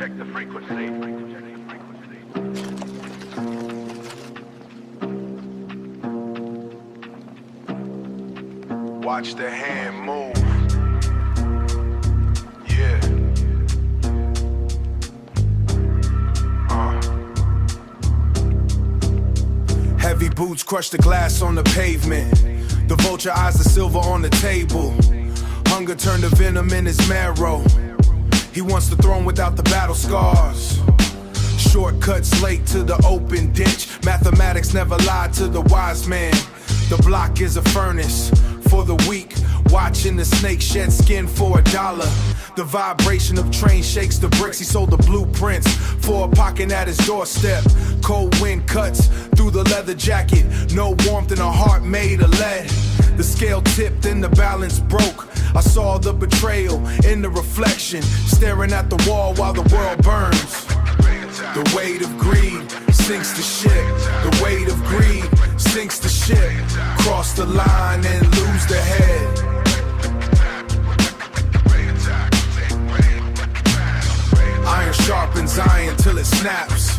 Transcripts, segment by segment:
Check the frequency. Watch the hand move. Yeah. Heavy boots crush the glass on the pavement. The vulture eyes the silver on the table. Hunger turned to venom in his marrow. He wants the throne without the battle scars. Shortcuts late to the open ditch. Mathematics never lied to the wise man. The block is a furnace for the weak. Watching the snake shed skin for $1. The vibration of train shakes the bricks. He sold the blueprints for a pocket at his doorstep. Cold wind cuts through the leather jacket. No warmth in a heart made of lead. The scale tipped and the balance broke. I saw the betrayal in the reflection, staring at the wall while the world burns. The weight of greed sinks the ship. The weight of greed sinks the ship. Cross the line and lose the head. Iron sharpens iron till it snaps.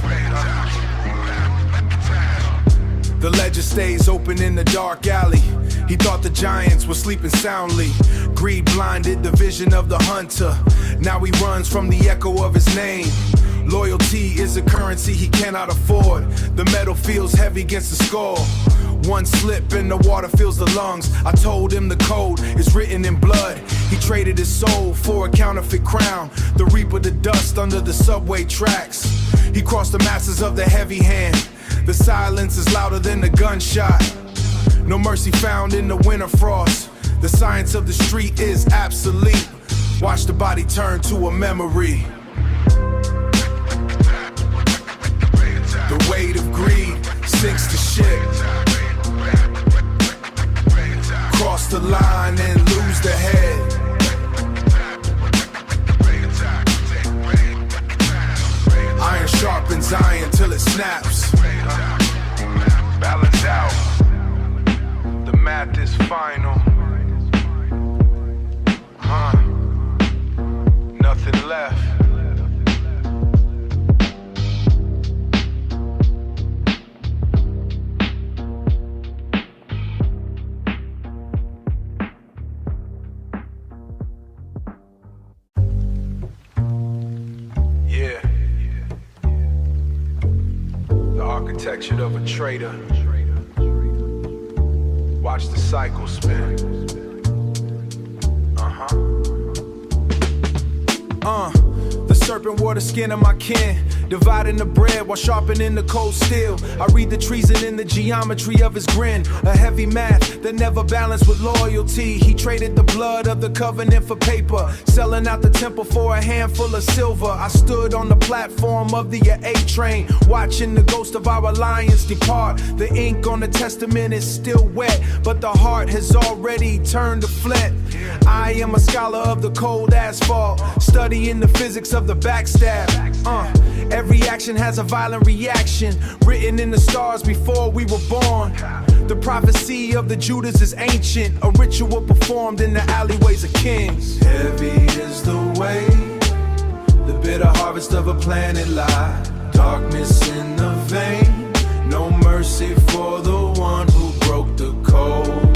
The ledger stays open in the dark alley. He thought the giants were sleeping soundly. Greed blinded the vision of the hunter. Now he runs from the echo of his name. Loyalty is a currency he cannot afford. The metal feels heavy against the skull. One slip and the water fills the lungs. I told him the code is written in blood. He traded his soul for a counterfeit crown. The reaper the dust under the subway tracks. He crossed the masses of the heavy hand. The silence is louder than the gunshot. No mercy found in the winter frost. The science of the street is obsolete. Watch the body turn to a memory. The weight of greed sinks the ship. Cross the line and lose the head. Iron sharpens iron till it snaps. Balance out. The math is final. Nothing left. Yeah. The architecture of a traitor. Watch the cycle spin. The serpent wore the skin of my kin, dividing the bread while sharpening the cold steel. I read the treason in the geometry of his grin, a heavy math that never balanced with loyalty. He traded the blood of the covenant for paper, selling out the temple for a handful of silver. I stood on the platform of the A train, watching the ghost of our alliance depart. The ink on the testament is still wet, but the heart has already turned to flint. I am a scholar of the cold asphalt, studying the physics of the backstab. Every action has a violent reaction, written in the stars before we were born. The prophecy of the Judas is ancient, a ritual performed in the alleyways of kings. Heavy is the weight, the bitter harvest of a planet lie. Darkness in the vein, no mercy for the one who broke the code.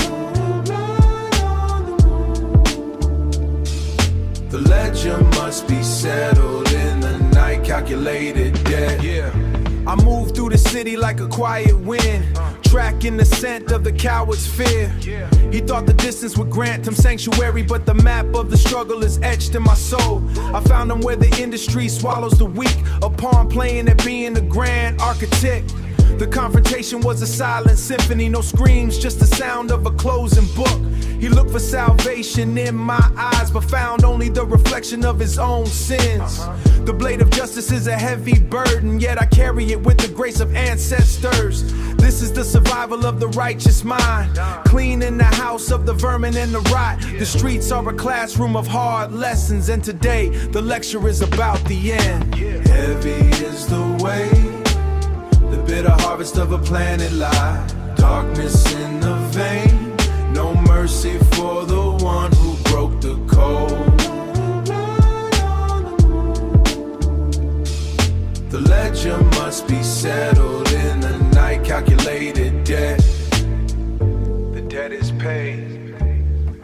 The ledger must be settled in the night, calculated debt. Yeah. I move through the city like a quiet wind, tracking the scent of the coward's fear. He thought the distance would grant him sanctuary, but the map of the struggle is etched in my soul. I found him where the industry swallows the weak, a pawn playing at being the grand architect. The confrontation was a silent symphony, no screams, just the sound of a closing book. He looked for salvation in my eyes, but found only the reflection of his own sins. The blade of justice is a heavy burden, yet I carry it with the grace of ancestors. This is the survival of the righteous mind, cleaning the house of the vermin and the rot. The streets are a classroom of hard lessons, and today the lecture is about the end. Heavy is the weight, the bitter harvest of a planet lie. Darkness in the vein, no mercy for the one who broke the code. The ledger must be settled in the night, calculated debt. The debt is paid.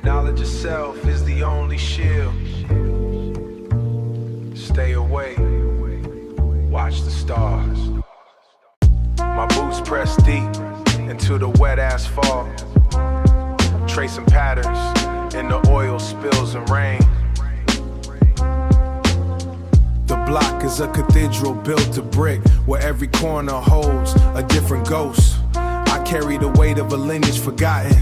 Knowledge of self is the only shield. Stay away. Watch the stars. My boots press deep into the wet asphalt, tracing patterns in the oil spills and rain. The block is a cathedral built of brick, where every corner holds a different ghost. I carry the weight of a lineage forgotten.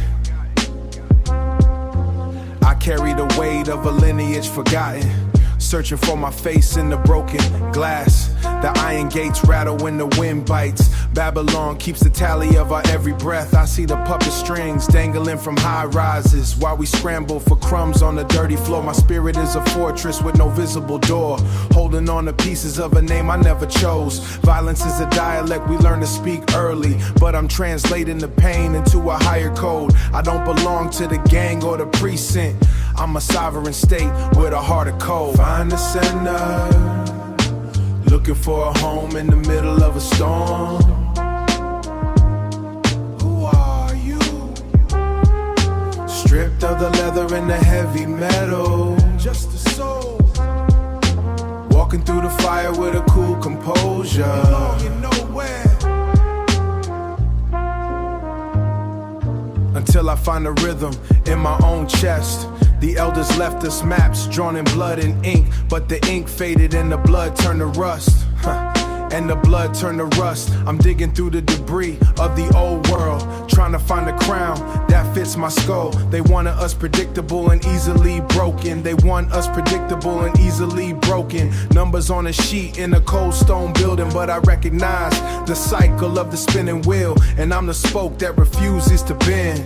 I carry the weight of a lineage forgotten. Searching for my face in the broken glass. The iron gates rattle when the wind bites. Babylon keeps the tally of our every breath. I see the puppet strings dangling from high rises while we scramble for crumbs on the dirty floor. My spirit is a fortress with no visible door, holding on to pieces of a name I never chose. Violence is a dialect we learn to speak early, but I'm translating the pain into a higher code. I don't belong to the gang or the precinct. I'm a sovereign state with a heart of cold. Find the center, looking for a home in the middle of a storm. Who are you? Stripped of the leather and the heavy metal, just a soul. Walking through the fire with a cool composure. Belonging nowhere. Until I find a rhythm in my own chest. The elders left us maps drawn in blood and ink, but the ink faded and the blood turned to rust. And the blood turned to rust. I'm digging through the debris of the old world, trying to find a crown that fits my skull. They wanted us predictable and easily broken. They want us predictable and easily broken. Numbers on a sheet in a cold stone building, but I recognize the cycle of the spinning wheel, and I'm the spoke that refuses to bend.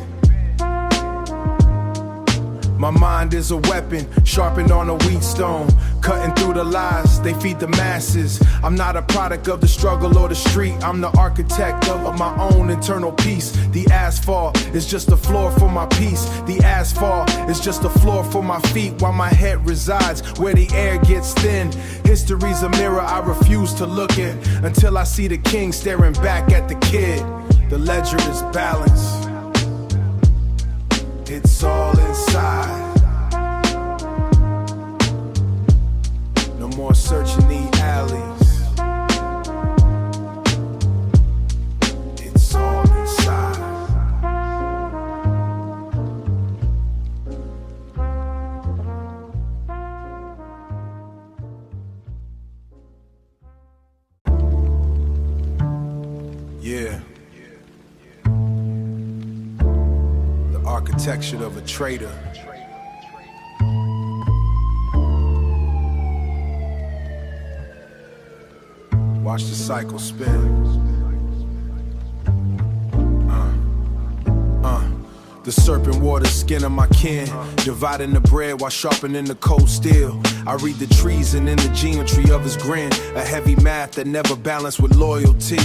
My mind is a weapon, sharpened on a wheat stone, cutting through the lies, they feed the masses. I'm not a product of the struggle or the street, I'm the architect of my own internal peace. The asphalt is just the floor for my peace. The asphalt is just the floor for my feet, while my head resides where the air gets thin. History's a mirror I refuse to look at, until I see the king staring back at the kid. The ledger is balanced. It's all inside. No more searching the alleys. It's all inside. Yeah. Architecture of a traitor. Watch the cycle spin. The serpent wore the skin of my kin, dividing the bread while sharpening the cold steel. I read the treason in the geometry of his grin, a heavy math that never balanced with loyalty.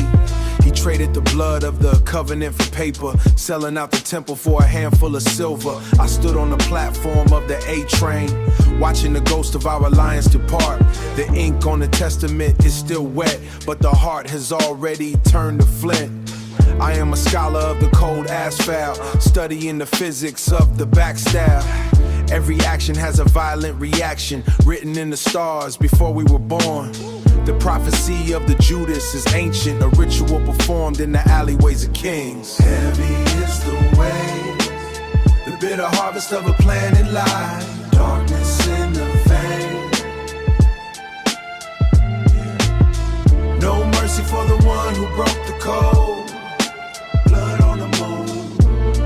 He traded the blood of the covenant for paper, selling out the temple for a handful of silver. I stood on the platform of the A train, watching the ghost of our alliance depart. The ink on the testament is still wet, but the heart has already turned to flint. I am a scholar of the cold asphalt, studying the physics of the backstab. Every action has a violent reaction, written in the stars before we were born. The prophecy of the Judas is ancient, a ritual performed in the alleyways of kings. Heavy is the weight, the bitter harvest of a planet life. Darkness in the vein. No mercy for the one who broke the code. Blood on the moon.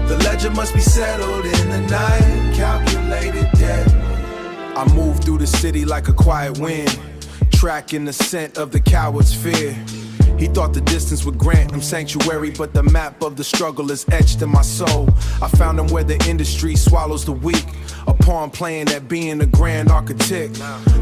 The ledger must be settled in the night. Calculated debt. I move through the city like a quiet wind, tracking the scent of the coward's fear. He thought the distance would grant him sanctuary, but the map of the struggle is etched in my soul. I found him where the industry swallows the weak, a pawn playing at being a grand architect.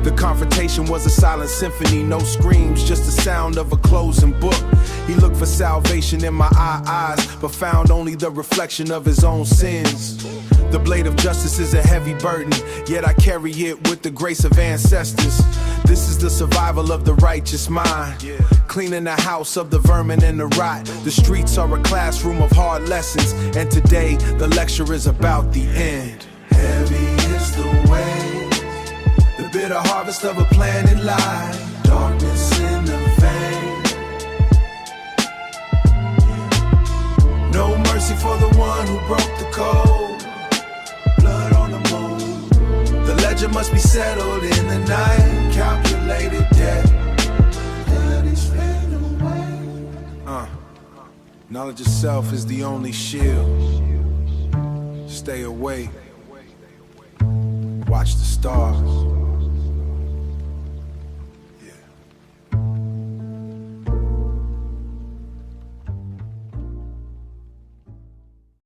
The confrontation was a silent symphony, no screams, just the sound of a closing book. He looked for salvation in my eyes, but found only the reflection of his own sins. The blade of justice is a heavy burden, yet I carry it with the grace of ancestors. This is the survival of the righteous mind. Cleaning the house of the vermin and the rot. The streets are a classroom of hard lessons, and today the lecture is about the end. Heavy is the weight, the bitter harvest of a planted lie. Darkness in the vein. No mercy for the one who broke the code. Blood on the moon. The ledger must be settled in the night. Calculated debt. Knowledge of self is the only shield. Stay awake. Watch the stars.